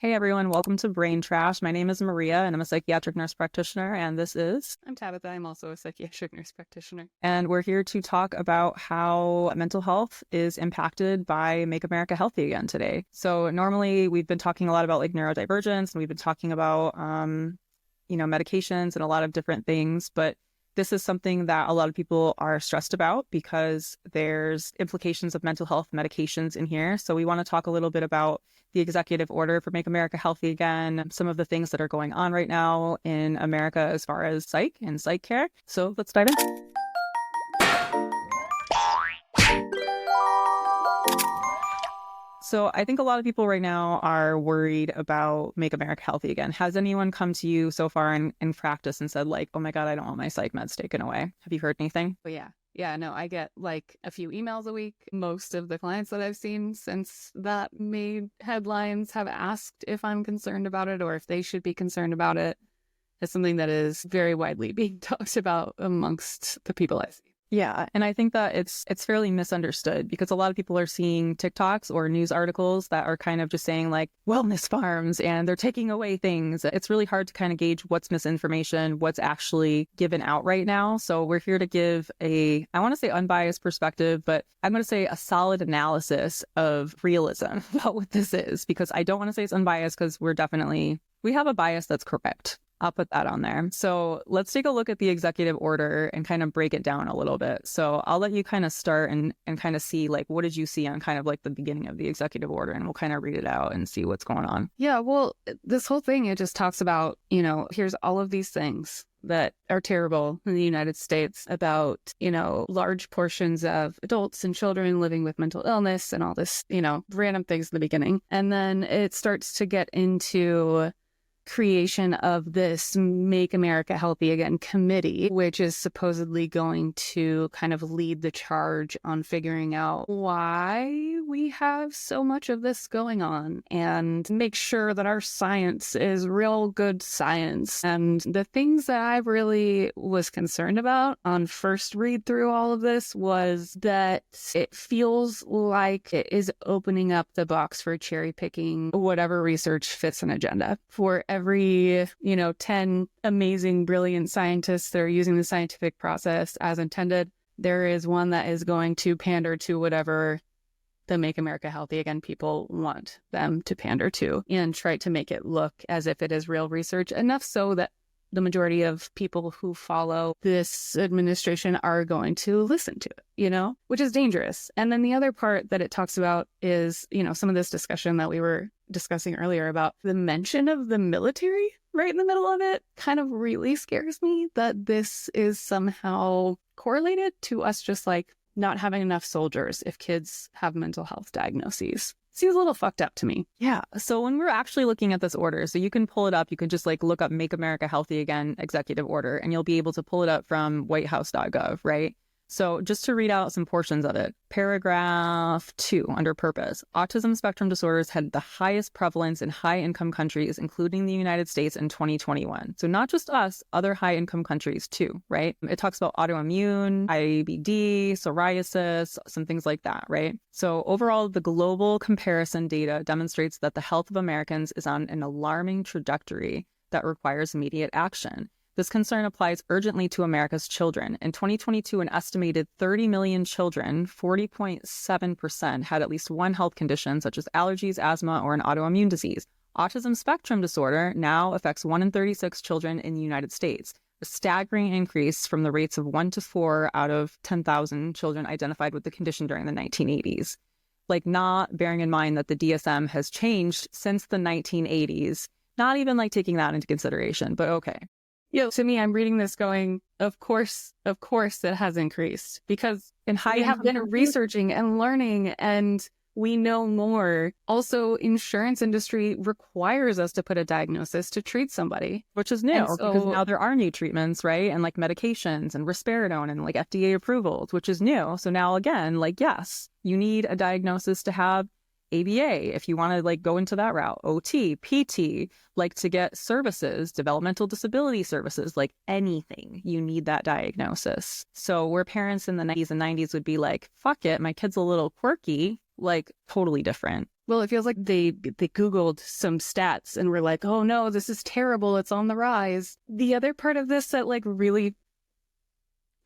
Hey everyone, welcome to Brain Trash. My name is Maria and I'm a psychiatric nurse practitioner, and this is... I'm Tabitha. I'm also a psychiatric nurse practitioner. And we're here to talk about how mental health is impacted by Make America Healthy Again today. So normally we've been talking a lot about like neurodivergence, and we've been talking about, medications and a lot of different things, but this is something that a lot of people are stressed about because there's implications of mental health medications in here. So we want to talk a little bit about the executive order for Make America Healthy Again, some of the things that are going on right now in America as far as psych and psych care. So let's dive in. So I think a lot of people right now are worried about Make America Healthy Again. Has anyone come to you so far in practice and said like, oh my God, I don't want my psych meds taken away? Have you heard anything? But yeah, no, I get like a few emails a week. Most of the clients that I've seen since that made headlines have asked if I'm concerned about it or if they should be concerned about it. It's something that is very widely being talked about amongst the people I see. Yeah, and I think that it's fairly misunderstood because a lot of people are seeing TikToks or news articles that are kind of just saying like wellness farms and they're taking away things. It's really hard to kind of gauge what's misinformation, what's actually given out right now. So we're here to give I want to say unbiased perspective, but I'm going to say a solid analysis of realism about what this is, because I don't want to say it's unbiased because we have a bias that's correct. I'll put that on there. So let's take a look at the executive order and kind of break it down a little bit. So I'll let you kind of start and kind of see like, what did you see on kind of like the beginning of the executive order? And we'll kind of read it out and see what's going on. Yeah, well, this whole thing, it just talks about, here's all of these things that are terrible in the United States about, large portions of adults and children living with mental illness and all this, random things in the beginning. And then it starts to get into creation of this Make America Healthy Again committee, which is supposedly going to kind of lead the charge on figuring out why we have so much of this going on and make sure that our science is real good science. And the things that I really was concerned about on first read through all of this was that it feels like it is opening up the box for cherry picking whatever research fits an agenda. For every, 10 amazing, brilliant scientists that are using the scientific process as intended, there is one that is going to pander to whatever the Make America Healthy Again people want them to pander to and try to make it look as if it is real research, enough so that the majority of people who follow this administration are going to listen to it, which is dangerous. And then the other part that it talks about is, some of this discussion that we were discussing earlier about the mention of the military right in the middle of it kind of really scares me, that this is somehow correlated to us just like not having enough soldiers if kids have mental health diagnoses. Seems a little fucked up to me. Yeah. So when we're actually looking at this order, so you can pull it up, you can just like look up Make America Healthy Again executive order, and you'll be able to pull it up from whitehouse.gov, right? So just to read out some portions of it, paragraph 2 under purpose, autism spectrum disorders had the highest prevalence in high-income countries, including the United States in 2021. So not just us, other high-income countries too, right? It talks about autoimmune, IBD, psoriasis, some things like that, right? So overall, the global comparison data demonstrates that the health of Americans is on an alarming trajectory that requires immediate action. This concern applies urgently to America's children. In 2022, an estimated 30 million children, 40.7%, had at least one health condition, such as allergies, asthma, or an autoimmune disease. Autism spectrum disorder now affects 1 in 36 children in the United States, a staggering increase from the rates of 1 to 4 out of 10,000 children identified with the condition during the 1980s. Like, not bearing in mind that the DSM has changed since the 1980s, not even like taking that into consideration, but okay. To me, I'm reading this going, of course, it has increased, because we have been researching and learning and we know more. Also, insurance industry requires us to put a diagnosis to treat somebody. Which is new, because now there are new treatments, right? And like medications and risperidone and like FDA approvals, which is new. So now again, like, yes, you need a diagnosis to have ABA, if you want to like go into that route, OT, PT, like to get services, developmental disability services, like anything, you need that diagnosis. So where parents in the 90s and 90s would be like, fuck it, my kid's a little quirky, like totally different. Well, it feels like they Googled some stats and were like, oh no, this is terrible. It's on the rise. The other part of this that like really,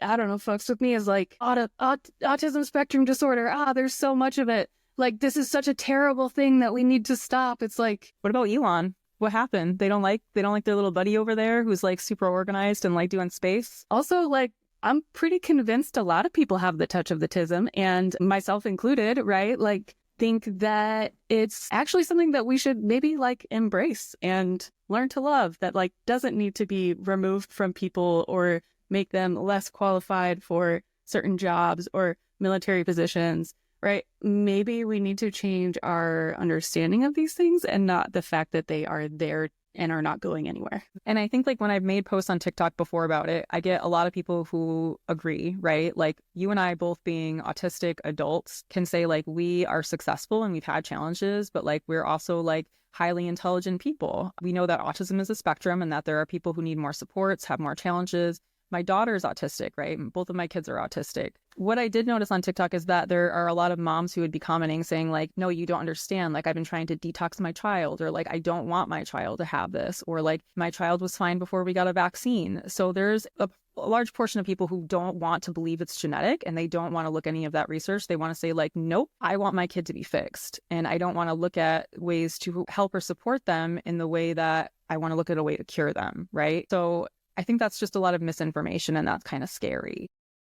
I don't know, fucks with me is like autism spectrum disorder. There's so much of it. Like, this is such a terrible thing that we need to stop. It's like, what about Elon? What happened? They don't like their little buddy over there who's like super organized and like doing space. Also, like, I'm pretty convinced a lot of people have the touch of the tism, and myself included, right? Like, think that it's actually something that we should maybe like embrace and learn to love, that like doesn't need to be removed from people or make them less qualified for certain jobs or military positions, right? Maybe we need to change our understanding of these things and not the fact that they are there and are not going anywhere. And I think like when I've made posts on TikTok before about it, I get a lot of people who agree, right? Like you and I both being autistic adults can say like we are successful and we've had challenges, but like we're also like highly intelligent people. We know that autism is a spectrum and that there are people who need more supports, have more challenges. My daughter's autistic, right? Both of my kids are autistic. What I did notice on TikTok is that there are a lot of moms who would be commenting saying like, no, you don't understand. Like I've been trying to detox my child, or like, I don't want my child to have this, or like my child was fine before we got a vaccine. So there's a large portion of people who don't want to believe it's genetic and they don't want to look any of that research. They want to say like, nope, I want my kid to be fixed. And I don't want to look at ways to help or support them in the way that I want to look at a way to cure them, right? So I think that's just a lot of misinformation, and that's kind of scary.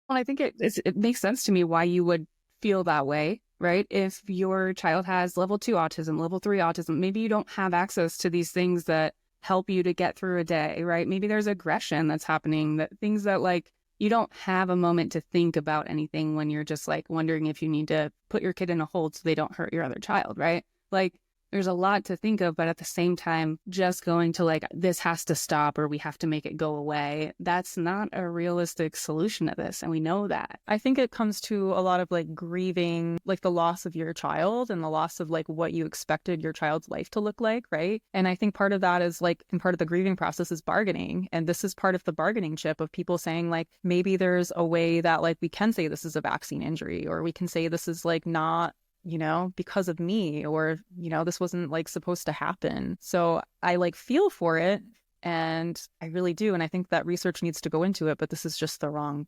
Well, I think it makes sense to me why you would feel that way, right? If your child has level 2 autism, level 3 autism, maybe you don't have access to these things that help you to get through a day, right? Maybe there's aggression that's happening, that things that like you don't have a moment to think about anything when you're just like wondering if you need to put your kid in a hold so they don't hurt your other child, right? Like there's a lot to think of, but at the same time, just going to like, this has to stop or we have to make it go away, that's not a realistic solution to this. And we know that. I think it comes to a lot of like grieving, like the loss of your child and the loss of like what you expected your child's life to look like, right? And I think part of that is like, and part of the grieving process is bargaining. And this is part of the bargaining chip of people saying like, maybe there's a way that like we can say this is a vaccine injury, or we can say this is like not, you know, because of me, or, you know, this wasn't like supposed to happen. So I like feel for it, and I really do. And I think that research needs to go into it, but this is just the wrong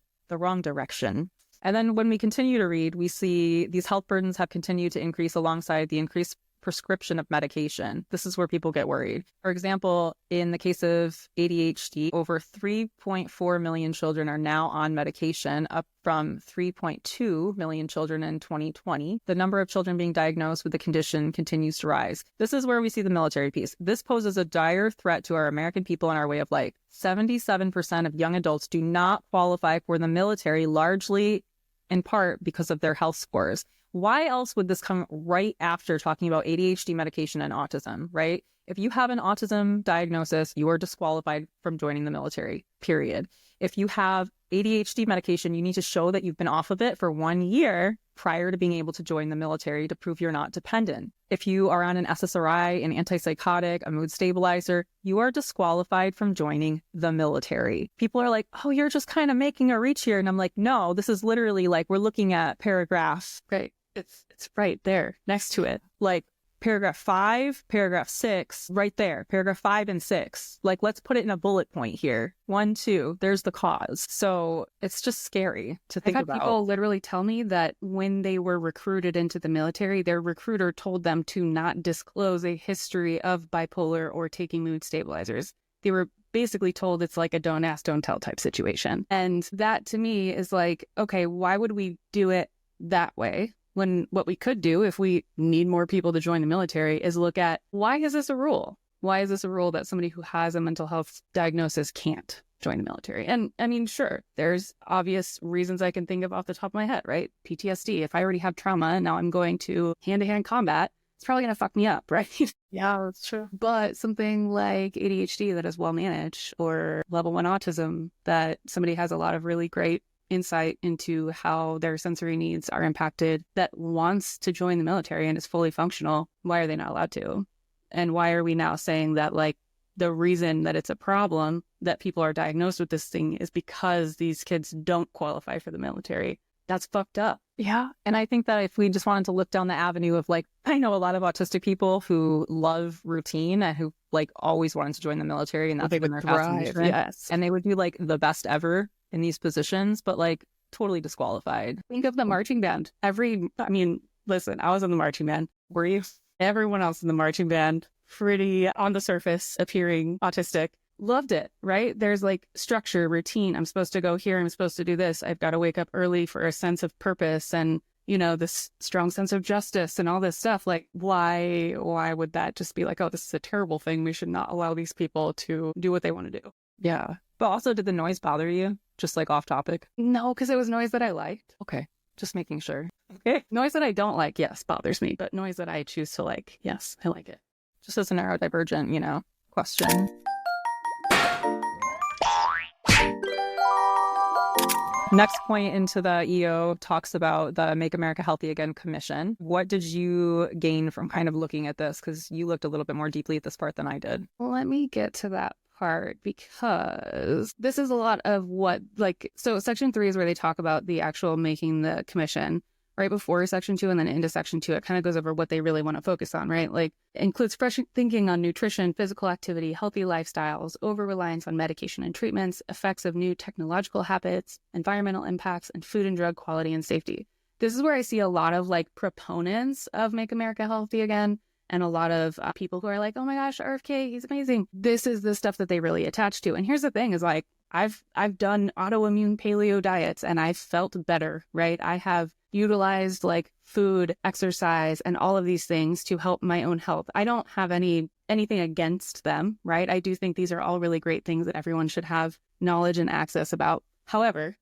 direction. And then when we continue to read, we see these health burdens have continued to increase alongside the increased prescription of medication. This is where people get worried. For example, in the case of ADHD, over 3.4 million children are now on medication, up from 3.2 million children in 2020. The number of children being diagnosed with the condition continues to rise. This is where we see the military piece. This poses a dire threat to our American people and our way of life. 77% of young adults do not qualify for the military, largely in part because of their health scores. Why else would this come right after talking about ADHD medication and autism, right? If you have an autism diagnosis, you are disqualified from joining the military, period. If you have ADHD medication, you need to show that you've been off of it for 1 year prior to being able to join the military to prove you're not dependent. If you are on an SSRI, an antipsychotic, a mood stabilizer, you are disqualified from joining the military. People are like, oh, you're just kind of making a reach here. And I'm like, no, this is literally like, we're looking at paragraph, right? It's right there next to it. Like paragraph 5, paragraph 6, right there, paragraph 5 and 6. Like, let's put it in a bullet point here. 1, 2, there's the cause. So it's just scary to think about. I've had people literally tell me that when they were recruited into the military, their recruiter told them to not disclose a history of bipolar or taking mood stabilizers. They were basically told it's like a don't ask, don't tell type situation. And that to me is like, okay, why would we do it that way? When what we could do if we need more people to join the military is look at, why is this a rule? Why is this a rule that somebody who has a mental health diagnosis can't join the military? And I mean, sure, there's obvious reasons I can think of off the top of my head, right? PTSD. If I already have trauma and now I'm going to hand-to-hand combat, it's probably going to fuck me up, right? Yeah, that's true. But something like ADHD that is well managed, or level 1 autism that somebody has a lot of really great insight into how their sensory needs are impacted, that wants to join the military and is fully functional, why are they not allowed to? And why are we now saying that like the reason that it's a problem that people are diagnosed with this thing is because these kids don't qualify for the military? That's fucked up. Yeah. And I think that if we just wanted to look down the avenue of like, I know a lot of autistic people who love routine and who like always wanted to join the military, and that's They been would their thrive. fascination. Yes. And they would do like the best ever in these positions, but like totally disqualified. Think of the marching band. Listen, I was in the marching band. Were you? Everyone else in the marching band, pretty on the surface appearing autistic, loved it, right? There's like structure, routine. I'm supposed to go here. I'm supposed to do this. I've got to wake up early for a sense of purpose and, you know, this strong sense of justice and all this stuff. Like, why would that just be like, oh, this is a terrible thing. We should not allow these people to do what they want to do. Yeah. But also, did the noise bother you? Just like off topic? No, because it was noise that I liked. Okay. Just making sure. Okay. Noise that I don't like, yes, bothers me. But noise that I choose to like, yes, I like it. Just as a neurodivergent, you know, question. Next point into the EO talks about the Make America Healthy Again Commission. What did you gain from kind of looking at this? Because you looked a little bit more deeply at this part than I did. Well, let me get to that part, because this is a lot of what, like, so section 3 is where they talk about the actual making the commission. Right before section 2 and then into section 2, it kind of goes over what they really want to focus on, right? Like, it includes fresh thinking on nutrition, physical activity, healthy lifestyles, over-reliance on medication and treatments, effects of new technological habits, environmental impacts, and food and drug quality and safety. This is where I see a lot of like proponents of Make America Healthy Again, and a lot of people who are like, oh my gosh, RFK, he's amazing. This is the stuff that they really attach to. And here's the thing is like, I've done autoimmune paleo diets and I've felt better, right? I have utilized like food, exercise, and all of these things to help my own health. I don't have anything against them, right? I do think these are all really great things that everyone should have knowledge and access about. However,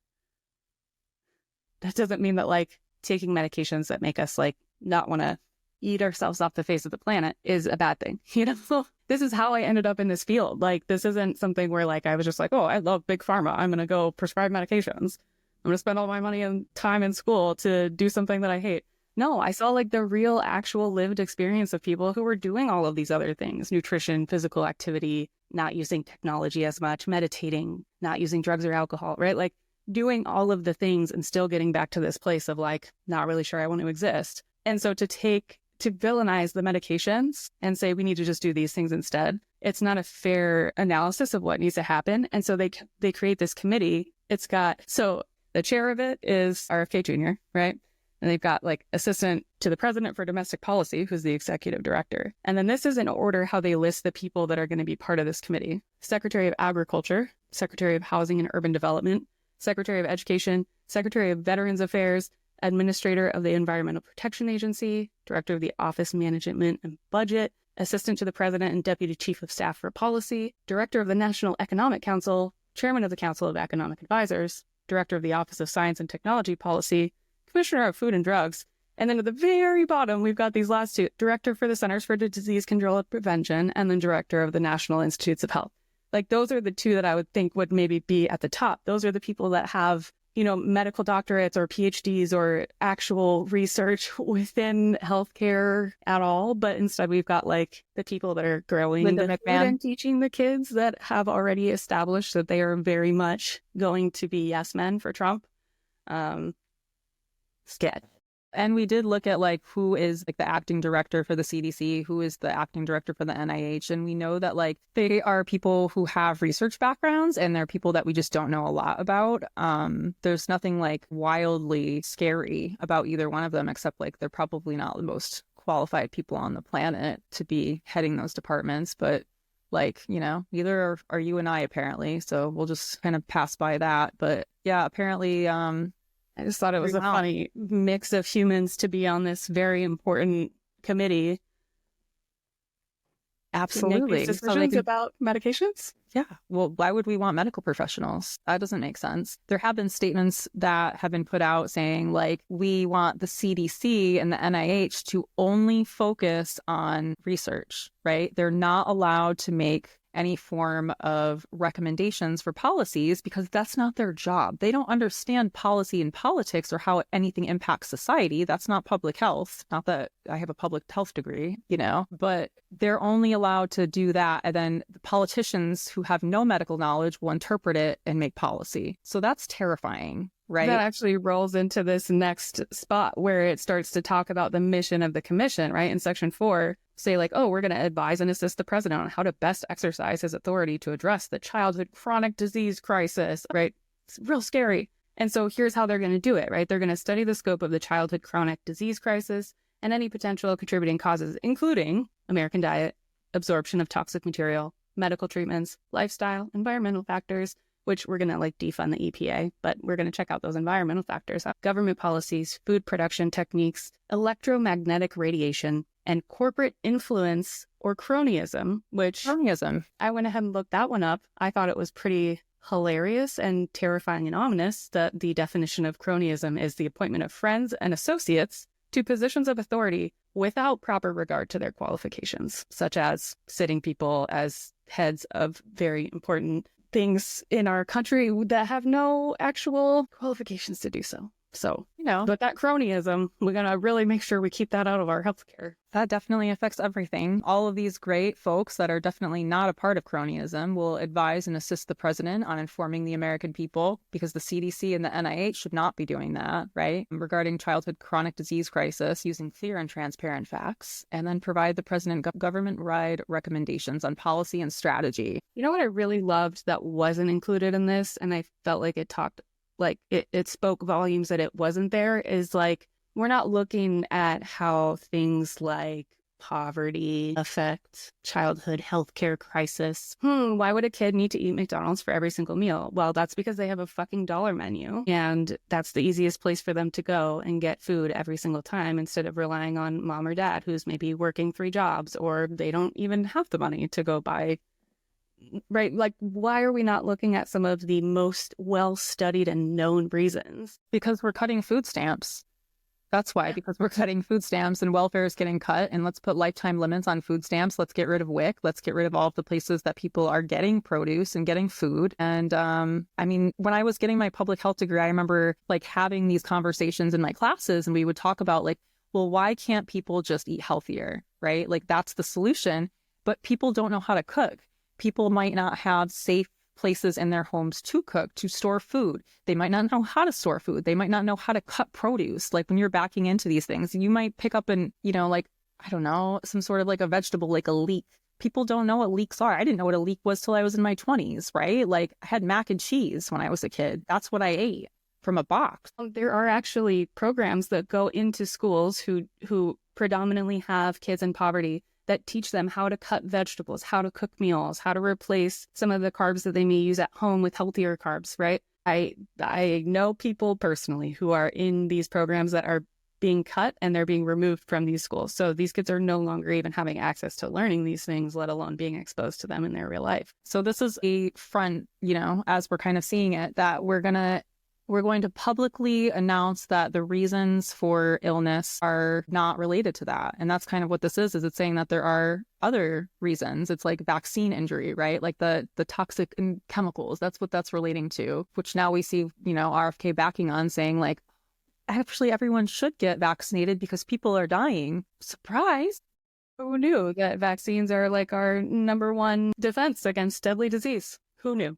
that doesn't mean that like taking medications that make us like not want to eat ourselves off the face of the planet is a bad thing. You know, this is how I ended up in this field. Like, this isn't something where like I was just like, oh, I love Big Pharma, I'm going to go prescribe medications. I'm going to spend all my money and time in school to do something that I hate. No, I saw like the real, actual lived experience of people who were doing all of these other things: nutrition, physical activity, not using technology as much, meditating, not using drugs or alcohol, right? Like doing all of the things and still getting back to this place of like, not really sure I want to exist. And so to villainize the medications and say we need to just do these things instead, it's not a fair analysis of what needs to happen. And so they create this committee. It's got, so the chair of it is RFK Jr., right? And they've got like assistant to the president for domestic policy, who's the executive director. And then this is in order how they list the people that are going to be part of this committee: Secretary of Agriculture, Secretary of Housing and Urban Development, Secretary of Education, Secretary of Veterans Affairs, Administrator of the Environmental Protection Agency, Director of the Office Management and Budget, Assistant to the President and Deputy Chief of Staff for Policy, Director of the National Economic Council, Chairman of the Council of Economic Advisors, Director of the Office of Science and Technology Policy, Commissioner of Food and Drugs. And then at the very bottom, we've got these last two: Director for the Centers for Disease Control and Prevention, and then Director of the National Institutes of Health. Like, those are the two that I would think would maybe be at the top. Those are the people that have, you know, medical doctorates or PhDs or actual research within healthcare at all. But instead, we've got like the people that are growing Linda the McMahon, food and teaching the kids that have already established that they are very much going to be yes men for Trump. Sketch. And we did look at like who is like the acting director for the CDC, who is the acting director for the NIH. And we know that like they are people who have research backgrounds, and they're people that we just don't know a lot about. There's nothing like wildly scary about either one of them, except like they're probably not the most qualified people on the planet to be heading those departments. But like, you know, neither are you and I, apparently. So we'll just kind of pass by that. But yeah, apparently, I just thought it was a funny mix of humans to be on this very important committee. Absolutely. Make decisions about medications? Yeah. Well, why would we want medical professionals? That doesn't make sense. There have been statements that have been put out saying like, we want the CDC and the NIH to only focus on research, right? They're not allowed to make any form of recommendations for policies because that's not their job. They don't understand policy and politics or how anything impacts society. That's not public health. Not that I have a public health degree, you know, but they're only allowed to do that. And then the politicians who have no medical knowledge will interpret it and make policy. So that's terrifying. right? That actually rolls into this next spot where it starts to talk about the mission of the commission, right? In section 4, say like, oh, we're going to advise and assist the president on how to best exercise his authority to address the childhood chronic disease crisis, right? It's real scary. And so here's how they're going to do it, right? They're going to study the scope of the childhood chronic disease crisis and any potential contributing causes, including American diet, absorption of toxic material, medical treatments, lifestyle, environmental factors, which we're going to like defund the EPA, but we're going to check out those environmental factors, government policies, food production techniques, electromagnetic radiation, and corporate influence or cronyism, which I went ahead and looked that one up. I thought it was pretty hilarious and terrifying and ominous that the definition of cronyism is the appointment of friends and associates to positions of authority without proper regard to their qualifications, such as sitting people as heads of very important things in our country that have no actual qualifications to do so. So, but that cronyism, we're going to really make sure we keep that out of our healthcare. That definitely affects everything. All of these great folks that are definitely not a part of cronyism will advise and assist the president on informing the American people, because the CDC and the NIH should not be doing that, right? Regarding childhood chronic disease crisis, using clear and transparent facts, and then provide the president government-wide recommendations on policy and strategy. You know what I really loved that wasn't included in this, and I felt like it talked, like it spoke volumes that it wasn't there, is like, we're not looking at how things like poverty affect childhood healthcare crisis. Why would a kid need to eat McDonald's for every single meal? Well, that's because they have a fucking dollar menu, and that's the easiest place for them to go and get food every single time, instead of relying on mom or dad who's maybe working 3 jobs, or they don't even have the money to go buy. Right? Like, why are we not looking at some of the most well-studied and known reasons? Because we're cutting food stamps. That's why, because we're cutting food stamps and welfare is getting cut, and let's put lifetime limits on food stamps. Let's get rid of WIC. Let's get rid of all of the places that people are getting produce and getting food. And I mean, when I was getting my public health degree, I remember like having these conversations in my classes, and we would talk about like, well, why can't people just eat healthier, right? Like, that's the solution, but people don't know how to cook. People might not have safe places in their homes to cook, to store food. They might not know how to store food. They might not know how to cut produce. Like, when you're backing into these things, you might pick up like, I don't know, some sort of like a vegetable, like a leek. People don't know what leeks are. I didn't know what a leek was till I was in my 20s, right? Like, I had mac and cheese when I was a kid. That's what I ate from a box. There are actually programs that go into schools who predominantly have kids in poverty that teach them how to cut vegetables, how to cook meals, how to replace some of the carbs that they may use at home with healthier carbs, right? I know people personally who are in these programs that are being cut and they're being removed from these schools. So these kids are no longer even having access to learning these things, let alone being exposed to them in their real life. So this is a front, as we're kind of seeing it, that we're going to publicly announce that the reasons for illness are not related to that. And that's kind of what this is it's saying that there are other reasons. It's like vaccine injury, right? Like the toxic chemicals, that's what that's relating to, which now we see, RFK backing on, saying like, actually everyone should get vaccinated because people are dying. Surprise. Who knew that vaccines are like our number one defense against deadly disease? Who knew?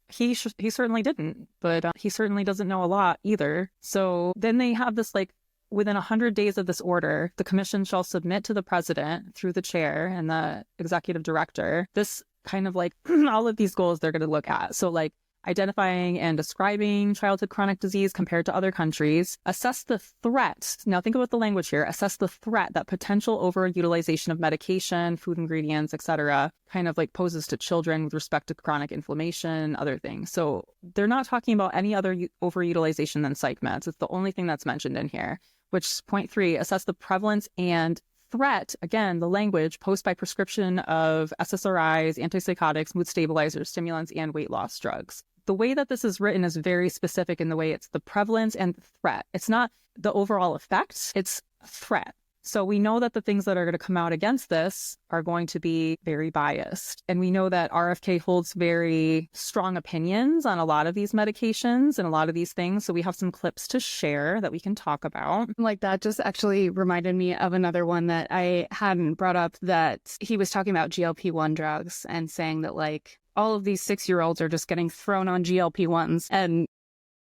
He certainly didn't, but he certainly doesn't know a lot either. So then they have this, like, within 100 days of this order, the commission shall submit to the president through the chair and the executive director this kind of like all of these goals they're going to look at. So like identifying and describing childhood chronic disease compared to other countries, assess the threat. Now think about the language here, assess the threat that potential overutilization of medication, food ingredients, etc., kind of like poses to children with respect to chronic inflammation and other things. So they're not talking about any other overutilization than psych meds. It's the only thing that's mentioned in here, which is point 3, assess the prevalence and threat, again, the language, posed by prescription of SSRIs, antipsychotics, mood stabilizers, stimulants, and weight loss drugs. The way that this is written is very specific in the way it's the prevalence and threat. It's not the overall effect, it's threat. So we know that the things that are going to come out against this are going to be very biased. And we know that RFK holds very strong opinions on a lot of these medications and a lot of these things. So we have some clips to share that we can talk about. Like, that just actually reminded me of another one that I hadn't brought up, that he was talking about GLP-1 drugs and saying that like all of these 6-year-olds are just getting thrown on GLP-1s. And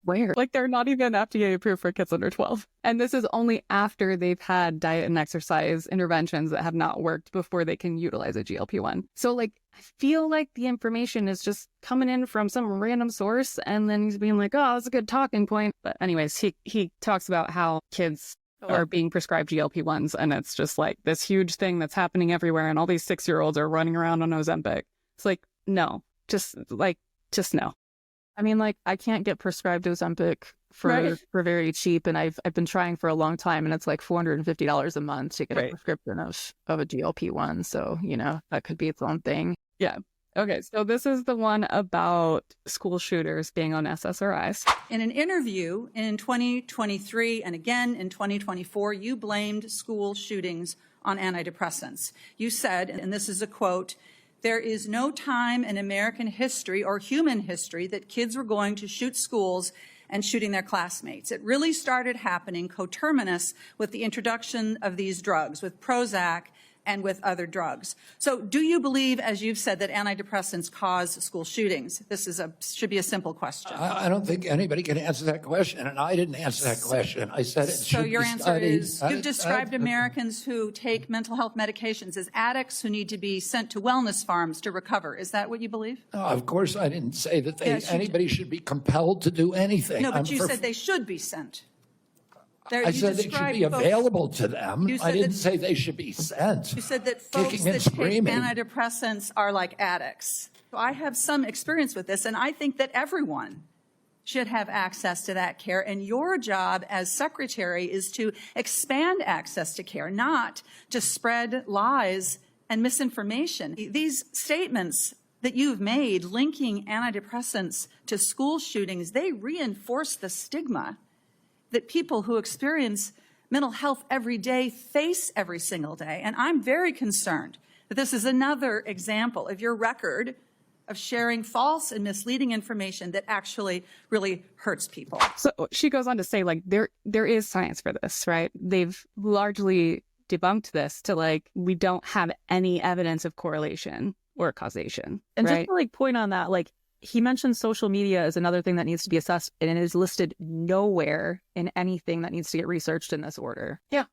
Where? Like, they're not even FDA approved for kids under 12. And this is only after they've had diet and exercise interventions that have not worked before they can utilize a GLP-1. So, like, I feel like the information is just coming in from some random source, and then he's being like, oh, that's a good talking point. But anyways, he talks about how kids are being prescribed GLP-1s, and it's just like this huge thing that's happening everywhere, and all these 6-year-olds are running around on Ozempic. It's like, no, just no. I mean, like, I can't get prescribed Ozempic for very cheap, and I've been trying for a long time, and it's like $450 a month to get a prescription of a GLP-1. So, you know, that could be its own thing. Yeah. Okay, so this is the one about school shooters being on SSRIs. In an interview in 2023 and again in 2024, you blamed school shootings on antidepressants. You said, and this is a quote, "There is no time in American history or human history that kids were going to shoot schools and shooting their classmates. It really started happening coterminous with the introduction of these drugs, with Prozac and with other drugs." So do you believe, as you've said, that antidepressants cause school shootings? This should be a simple question. I don't think anybody can answer that question, and I didn't answer that question. I said it should be studied. So your answer is, you've described Americans who take mental health medications as addicts who need to be sent to wellness farms to recover. Is that what you believe? No, of course I didn't say that anybody should be compelled to do anything. No, but you said they should be sent. I said they should be available to them. I didn't say they should be sent. You said that folks that take antidepressants are like addicts. So I have some experience with this, and I think that everyone should have access to that care. And your job as secretary is to expand access to care, not to spread lies and misinformation. These statements that you've made linking antidepressants to school shootings, they reinforce the stigma that people who experience mental health every day face every single day. And I'm very concerned that this is another example of your record of sharing false and misleading information that actually really hurts people. So she goes on to say, like, there is science for this, right? They've largely debunked this to, like, we don't have any evidence of correlation or causation. And right? just to, like, point on that, like, he mentioned social media as another thing that needs to be assessed, and it is listed nowhere in anything that needs to get researched in this order. Yeah.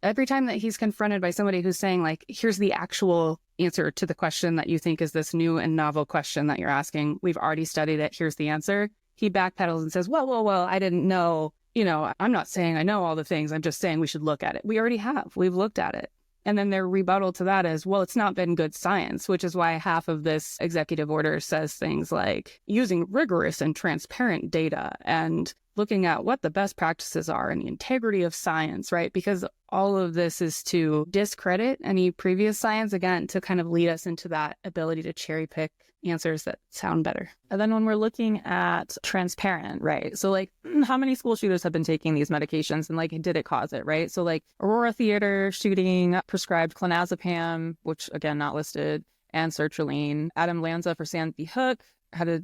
Every time that he's confronted by somebody who's saying, like, here's the actual answer to the question that you think is this new and novel question that you're asking, we've already studied it, here's the answer, he backpedals and says, well, I didn't know, you know, I'm not saying I know all the things, I'm just saying we should look at it. We already have. We've looked at it. And then their rebuttal to that is, well, it's not been good science, which is why half of this executive order says things like using rigorous and transparent data and looking at what the best practices are and the integrity of science, right? Because all of this is to discredit any previous science, again, to kind of lead us into that ability to cherry pick answers that sound better. And then when we're looking at transparent, right? So, like, how many school shooters have been taking these medications, and, like, did it cause it, right? So, like, Aurora Theater shooting prescribed clonazepam, which, again, not listed, and sertraline. Adam Lanza for Sandy Hook had a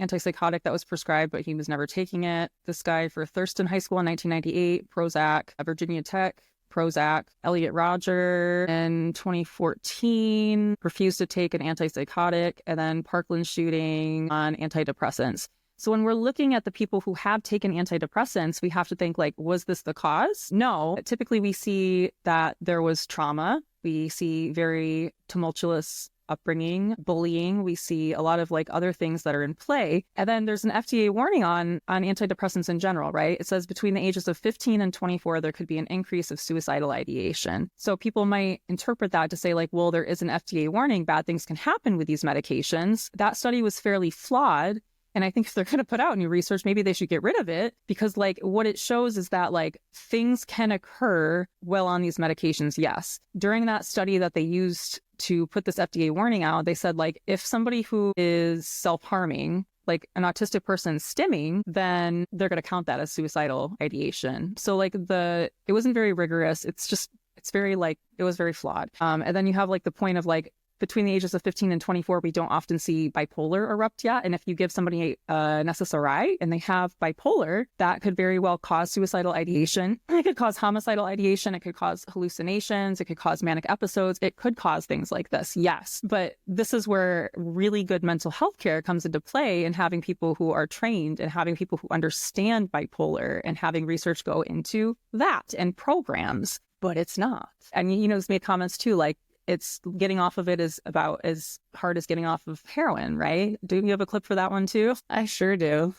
antipsychotic that was prescribed, but he was never taking it. This guy for Thurston High School in 1998, Prozac. Virginia Tech, Prozac. Elliot Rodger in 2014 refused to take an antipsychotic, and then Parkland shooting on antidepressants. So when we're looking at the people who have taken antidepressants, we have to think, like, was this the cause? No. Typically, we see that there was trauma. We see very tumultuous upbringing, bullying. We see a lot of, like, other things that are in play. And then there's an FDA warning on antidepressants in general, right? It says between the ages of 15 and 24, there could be an increase of suicidal ideation. So people might interpret that to say, like, well, there is an FDA warning, bad things can happen with these medications. That study was fairly flawed. And I think if they're going to put out new research, maybe they should get rid of it, because, like, what it shows is that, like, things can occur while on these medications. Yes. During that study that they used to put this FDA warning out, they said, like, if somebody who is self-harming, like an autistic person stimming, then they're going to count that as suicidal ideation. So, like, it wasn't very rigorous. It's very, like, it was very flawed. And then you have, like, the point of, like, between the ages of 15 and 24, we don't often see bipolar erupt yet. And if you give somebody an SSRI and they have bipolar, that could very well cause suicidal ideation. It could cause homicidal ideation. It could cause hallucinations. It could cause manic episodes. It could cause things like this. Yes. But this is where really good mental health care comes into play, and having people who are trained and having people who understand bipolar and having research go into that and programs. But it's not. And, it's made comments too, like, it's getting off of it is about as hard as getting off of heroin, right? Do you have a clip for that one too? I sure do.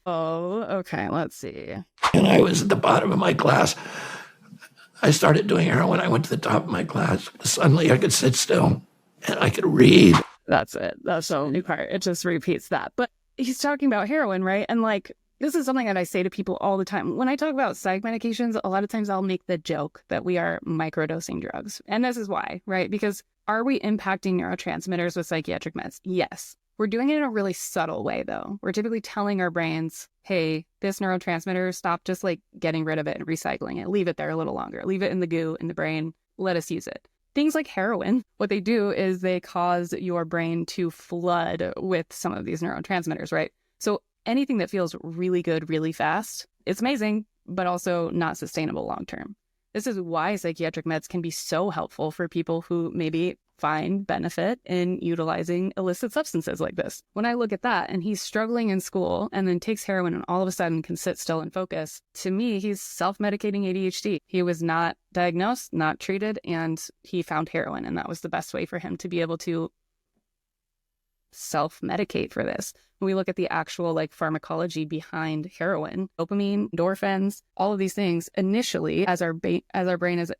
Oh, okay. Let's see. And I was at the bottom of my class. I started doing heroin. I went to the top of my class. Suddenly I could sit still and I could read. That's it. That's the only part. It just repeats that. But he's talking about heroin, right? And like, this is something that I say to people all the time. When I talk about psych medications, a lot of times I'll make the joke that we are microdosing drugs. And this is why, right? Because are we impacting neurotransmitters with psychiatric meds? Yes. We're doing it in a really subtle way, though. We're typically telling our brains, hey, this neurotransmitter, stop just like getting rid of it and recycling it. Leave it there a little longer. Leave it in the goo, in the brain. Let us use it. Things like heroin, what they do is they cause your brain to flood with some of these neurotransmitters, right? So anything that feels really good, really fast, it's amazing, but also not sustainable long term. This is why psychiatric meds can be so helpful for people who maybe find benefit in utilizing illicit substances like this. When I look at that and he's struggling in school and then takes heroin and all of a sudden can sit still and focus, to me, he's self-medicating ADHD. He was not diagnosed, not treated, and he found heroin. And that was the best way for him to be able to self-medicate for this. When we look at the actual like pharmacology behind heroin, dopamine, endorphins, all of these things, initially as our brain is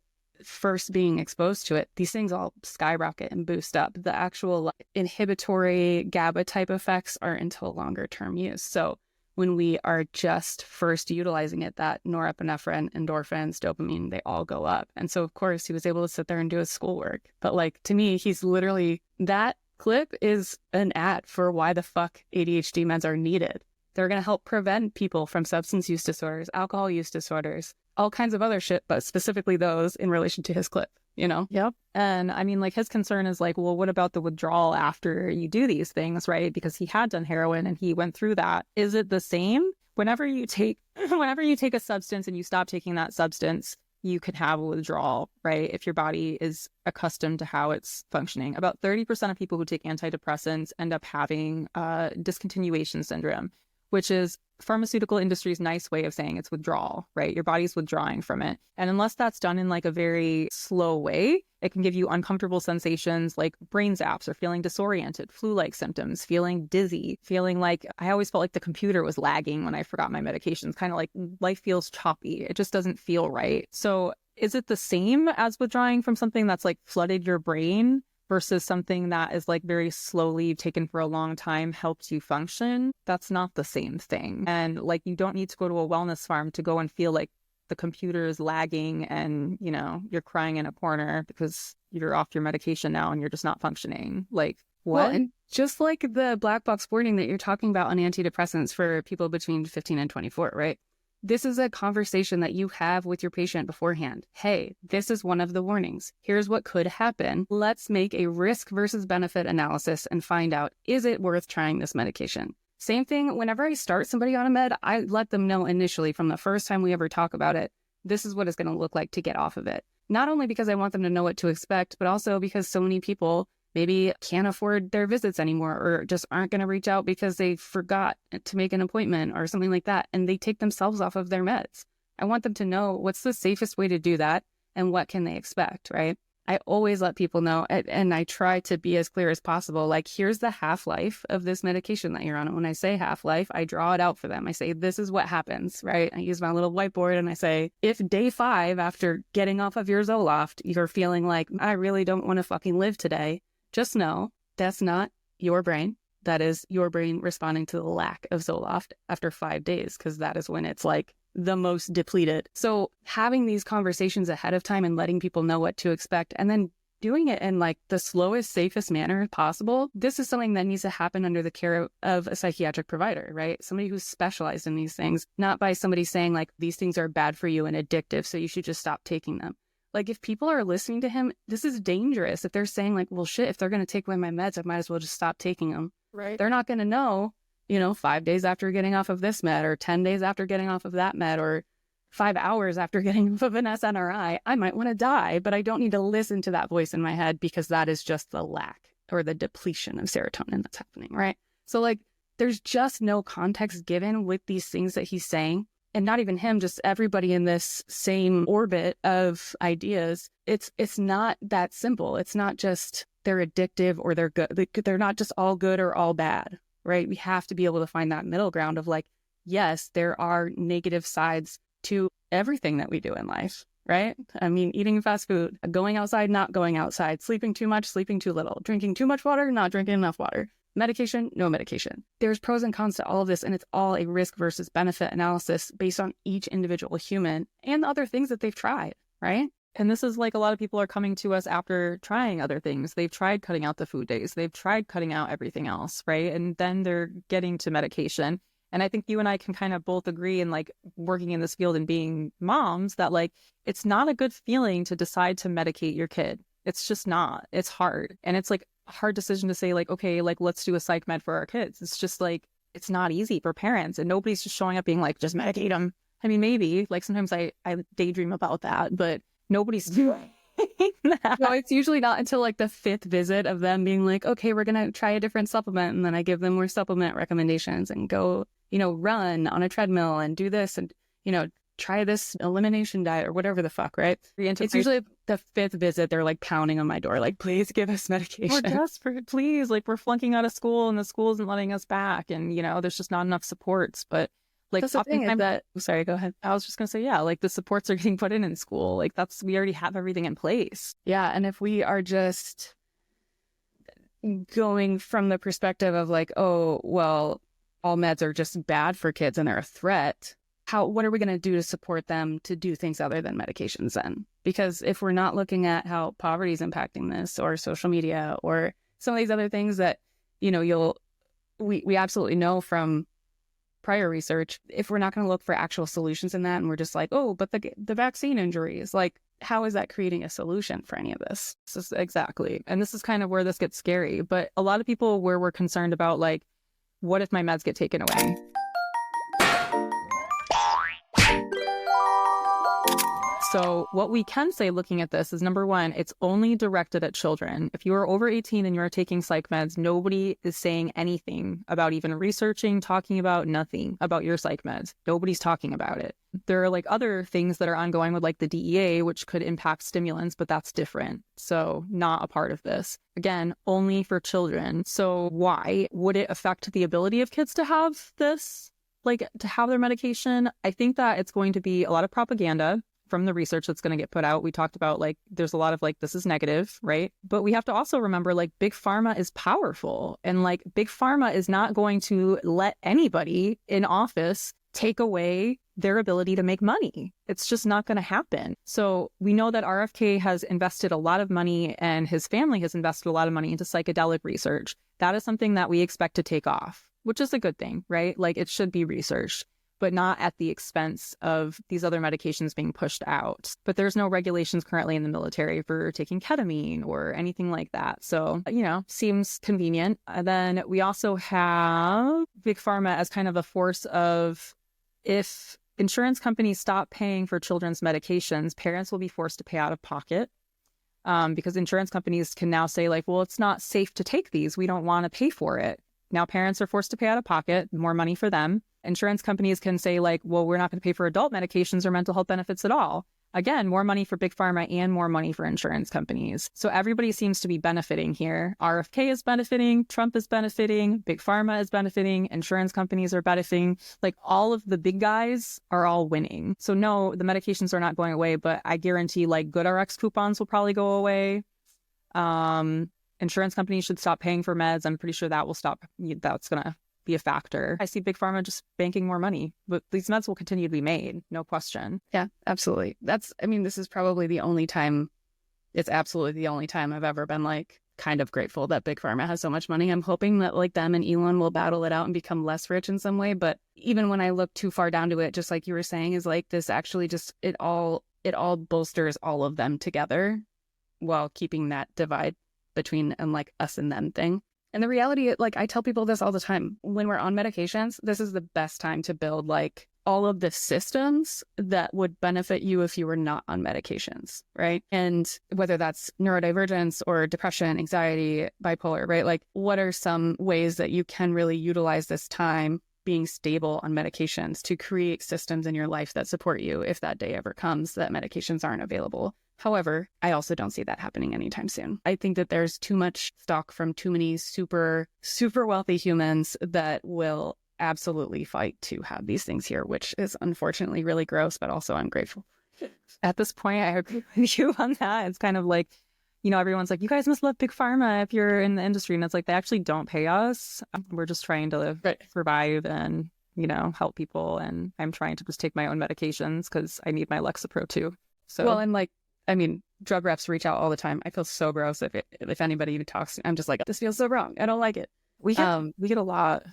first being exposed to it, these things all skyrocket and boost up. The actual like, inhibitory GABA type effects are until longer term use. So when we are just first utilizing it, that norepinephrine, endorphins, dopamine, they all go up. And so of course he was able to sit there and do his schoolwork. But like to me, he's literally, that clip is an ad for why the fuck ADHD meds are needed. They're going to help prevent people from substance use disorders, alcohol use disorders, all kinds of other shit, but specifically those in relation to his clip, Yep. And I mean, like his concern is like, well, what about the withdrawal after you do these things, right? Because he had done heroin and he went through that. Is it the same? Whenever you take a substance and you stop taking that substance, you can have a withdrawal, right? If your body is accustomed to how it's functioning. About 30% of people who take antidepressants end up having discontinuation syndrome, which is pharmaceutical industry's nice way of saying it's withdrawal, right? Your body's withdrawing from it. And unless that's done in like a very slow way, it can give you uncomfortable sensations like brain zaps or feeling disoriented, flu-like symptoms, feeling dizzy, feeling like I always felt like the computer was lagging when I forgot my medications, kind of like life feels choppy. It just doesn't feel right. So is it the same as withdrawing from something that's like flooded your brain versus something that is like very slowly taken for a long time helps you function? That's not the same thing. And like, you don't need to go to a wellness farm to go and feel like the computer is lagging and, you're crying in a corner because you're off your medication now and you're just not functioning. Like, what? Well, and just like the black box warning that you're talking about on antidepressants for people between 15 and 24, right? This is a conversation that you have with your patient beforehand. Hey, this is one of the warnings. Here's what could happen. Let's make a risk versus benefit analysis and find out, is it worth trying this medication? Same thing, whenever I start somebody on a med, I let them know initially from the first time we ever talk about it, this is what it's going to look like to get off of it. Not only because I want them to know what to expect, but also because so many people maybe can't afford their visits anymore or just aren't going to reach out because they forgot to make an appointment or something like that, and they take themselves off of their meds. I want them to know what's the safest way to do that and what can they expect, right? I always let people know, and I try to be as clear as possible, like, here's the half-life of this medication that you're on. And when I say half-life, I draw it out for them. I say, this is what happens, right? I use my little whiteboard and I say, if day 5 after getting off of your Zoloft, you're feeling like, I really don't want to fucking live today, just know that's not your brain. That is your brain responding to the lack of Zoloft after 5 days, because that is when it's like the most depleted. So having these conversations ahead of time and letting people know what to expect and then doing it in like the slowest, safest manner possible. This is something that needs to happen under the care of a psychiatric provider, right? Somebody who's specialized in these things, not by somebody saying like, these things are bad for you and addictive, so you should just stop taking them. Like, if people are listening to him, this is dangerous. If they're saying like, well, shit, if they're going to take away my meds, I might as well just stop taking them. Right. They're not going to know, 5 days after getting off of this med, or 10 days after getting off of that med, or 5 hours after getting off of an SNRI, I might want to die, but I don't need to listen to that voice in my head, because that is just the lack or the depletion of serotonin that's happening, right? So like, there's just no context given with these things that he's saying. And not even him, just everybody in this same orbit of ideas. It's not that simple. It's not just they're addictive or they're good. They're not just all good or all bad, right? We have to be able to find that middle ground of like, yes, there are negative sides to everything that we do in life, right? I mean, eating fast food, going outside, not going outside, sleeping too much, sleeping too little, drinking too much water, not drinking enough water. Medication, no medication. There's pros and cons to all of this, and it's all a risk versus benefit analysis based on each individual human and the other things that they've tried, right? And this is like, a lot of people are coming to us after trying other things. They've tried cutting out the food days. They've tried cutting out everything else, right? And then they're getting to medication. And I think you and I can kind of both agree, in like working in this field and being moms, that like, it's not a good feeling to decide to medicate your kid. It's just not. It's hard. And it's like a hard decision to say like, okay, like let's do a psych med for our kids. It's just like, it's not easy for parents, and nobody's just showing up being like, just medicate them. I mean, maybe like sometimes I daydream about that, but nobody's doing that. No, it's usually not until like the 5th visit of them being like, okay, we're going to try a different supplement. And then I give them more supplement recommendations and go, run on a treadmill and do this and, try this elimination diet or whatever the fuck, right? It's usually the 5th visit. They're like pounding on my door, like, please give us medication. We're desperate, please. Like, we're flunking out of school and the school isn't letting us back. And, there's just not enough supports. But like, that's the thing is that, sorry, go ahead. I was just going to say, yeah, like the supports are getting put in school. Like we already have everything in place. Yeah. And if we are just going from the perspective of like, oh, well, all meds are just bad for kids and they're a threat, what are we going to do to support them to do things other than medications then? Because if we're not looking at how poverty is impacting this, or social media, or some of these other things that, we absolutely know from prior research, if we're not going to look for actual solutions in that, and we're just like, oh, but the vaccine injuries, like, how is that creating a solution for any of this? Exactly. And this is kind of where this gets scary. But a lot of people where we're concerned about, like, what if my meds get taken away? So what we can say looking at this is, number one, it's only directed at children. If you are over 18 and you're taking psych meds, nobody is saying anything about even researching, talking about nothing about your psych meds. Nobody's talking about it. There are like other things that are ongoing with like the DEA, which could impact stimulants, but that's different. So not a part of this. Again, only for children. So why would it affect the ability of kids to have this, like to have their medication? I think that it's going to be a lot of propaganda from the research that's going to get put out. We talked about like, there's a lot of like, this is negative, right? But we have to also remember like Big Pharma is powerful, and like Big Pharma is not going to let anybody in office take away their ability to make money. It's just not going to happen. So we know that RFK has invested a lot of money, and his family has invested a lot of money into psychedelic research. That is something that we expect to take off, which is a good thing, right? Like it should be researched, but not at the expense of these other medications being pushed out. But there's no regulations currently in the military for taking ketamine or anything like that. So, seems convenient. And then we also have Big Pharma as kind of a force of, if insurance companies stop paying for children's medications, parents will be forced to pay out of pocket. Because insurance companies can now say like, well, it's not safe to take these. We don't want to pay for it. Now parents are forced to pay out of pocket, more money for them. Insurance companies can say like, well, we're not going to pay for adult medications or mental health benefits at all. Again, more money for Big Pharma and more money for insurance companies. So everybody seems to be benefiting here. RFK is benefiting, Trump is benefiting, Big Pharma is benefiting, insurance companies are benefiting. Like all of the big guys are all winning. So no, the medications are not going away, but I guarantee like GoodRx coupons will probably go away. Insurance companies should stop paying for meds. I'm pretty sure that will stop. That's going to be a factor. I see Big Pharma just banking more money, but these meds will continue to be made, no question. Yeah, absolutely. This is probably the only time, it's absolutely the only time I've ever been like kind of grateful that Big Pharma has so much money. I'm hoping that like them and Elon will battle it out and become less rich in some way. But even when I look too far down to it, just like you were saying, is like this actually just, it all it all bolsters all of them together while keeping that divide between and like us and them thing. And the reality, like I tell people this all the time, when we're on medications, this is the best time to build like all of the systems that would benefit you if you were not on medications, right? And whether that's neurodivergence or depression, anxiety, bipolar, right? Like what are some ways that you can really utilize this time being stable on medications to create systems in your life that support you if that day ever comes that medications aren't available? However, I also don't see that happening anytime soon. I think that there's too much stock from too many super, super wealthy humans that will absolutely fight to have these things here, which is unfortunately really gross, but also I'm grateful. At this point, I agree with you on that. It's kind of like, everyone's like, you guys must love Big Pharma if you're in the industry. And it's like, they actually don't pay us. We're just trying to survive and, help people. And I'm trying to just take my own medications because I need my Lexapro too. So, well, and drug reps reach out all the time. I feel so gross if anybody even talks. I'm just like, this feels so wrong. I don't like it. We get a lot.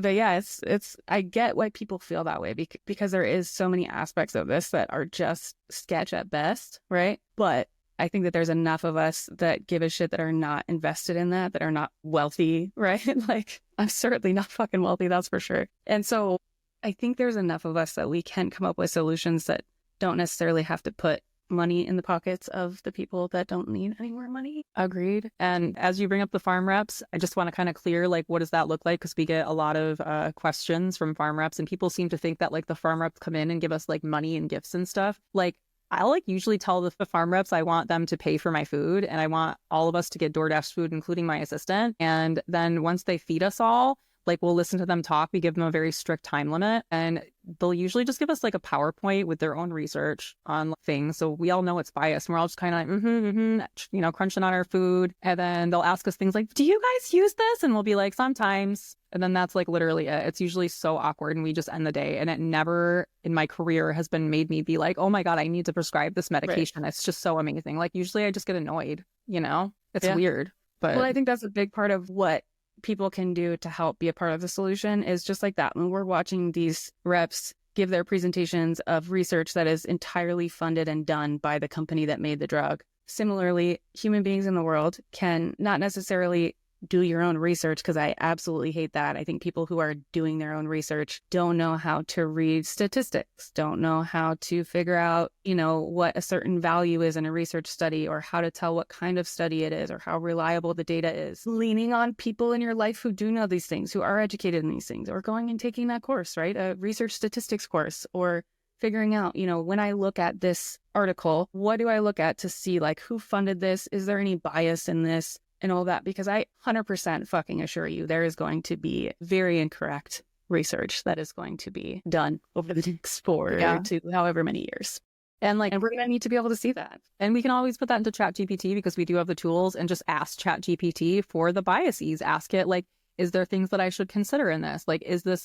But yeah, it's I get why people feel that way because there is so many aspects of this that are just sketch at best, right? But I think that there's enough of us that give a shit that are not invested in that are not wealthy, right? Like, I'm certainly not fucking wealthy, that's for sure. And so I think there's enough of us that we can come up with solutions that don't necessarily have to put money in the pockets of the people that don't need any more money. Agreed. And as you bring up the farm reps, I just want to kind of clear, like, what does that look like? Because we get a lot of questions from farm reps, and people seem to think that, like, the farm reps come in and give us, like, money and gifts and stuff. Like, I'll, like, usually tell the farm reps I want them to pay for my food, and I want all of us to get DoorDash food, including my assistant. And then once they feed us all, like, we'll listen to them talk. We give them a very strict time limit, and they'll usually just give us like a PowerPoint with their own research on things. So we all know it's biased. And we're all just kind of like, crunching on our food. And then they'll ask us things like, do you guys use this? And we'll be like, sometimes. And then that's like literally it. It's usually so awkward, and we just end the day. And it never in my career has been made me be like, oh my God, I need to prescribe this medication. Right. It's just so amazing. Like, usually I just get annoyed, it's weird. But well, I think that's a big part of what people can do to help be a part of the solution is just like that. When we're watching these reps give their presentations of research that is entirely funded and done by the company that made the drug. Similarly, human beings in the world can not necessarily do your own research, because I absolutely hate that. I think people who are doing their own research don't know how to read statistics, don't know how to figure out, what a certain value is in a research study, or how to tell what kind of study it is, or how reliable the data is. Leaning on people in your life who do know these things, who are educated in these things, or going and taking that course, right? A research statistics course, or figuring out, when I look at this article, what do I look at to see, like, who funded this? Is there any bias in this? And all that, because I 100% fucking assure you there is going to be very incorrect research that is going to be done over the next 4 to however many years. And we're going to need to be able to see that. And we can always put that into ChatGPT, because we do have the tools, and just ask ChatGPT for the biases. Ask it, like, is there things that I should consider in this? Like, is this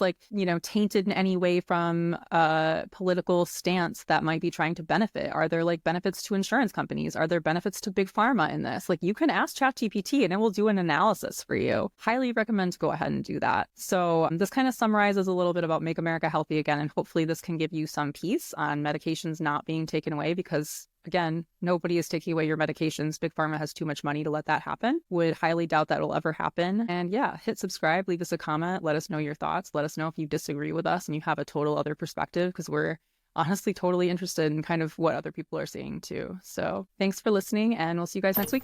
tainted in any way from a political stance that might be trying to benefit? Are there like benefits to insurance companies? Are there benefits to Big Pharma in this? Like, you can ask ChatGPT and it will do an analysis for you. Highly recommend to go ahead and do that. So this kind of summarizes a little bit about Make America Healthy Again. And hopefully this can give you some peace on medications not being taken away, because again, nobody is taking away your medications. Big Pharma has too much money to let that happen. Would highly doubt that will ever happen. And yeah, hit subscribe, leave us a comment, let us know your thoughts. Let us know if you disagree with us and you have a total other perspective, because we're honestly totally interested in kind of what other people are seeing too. So thanks for listening, and we'll see you guys next week.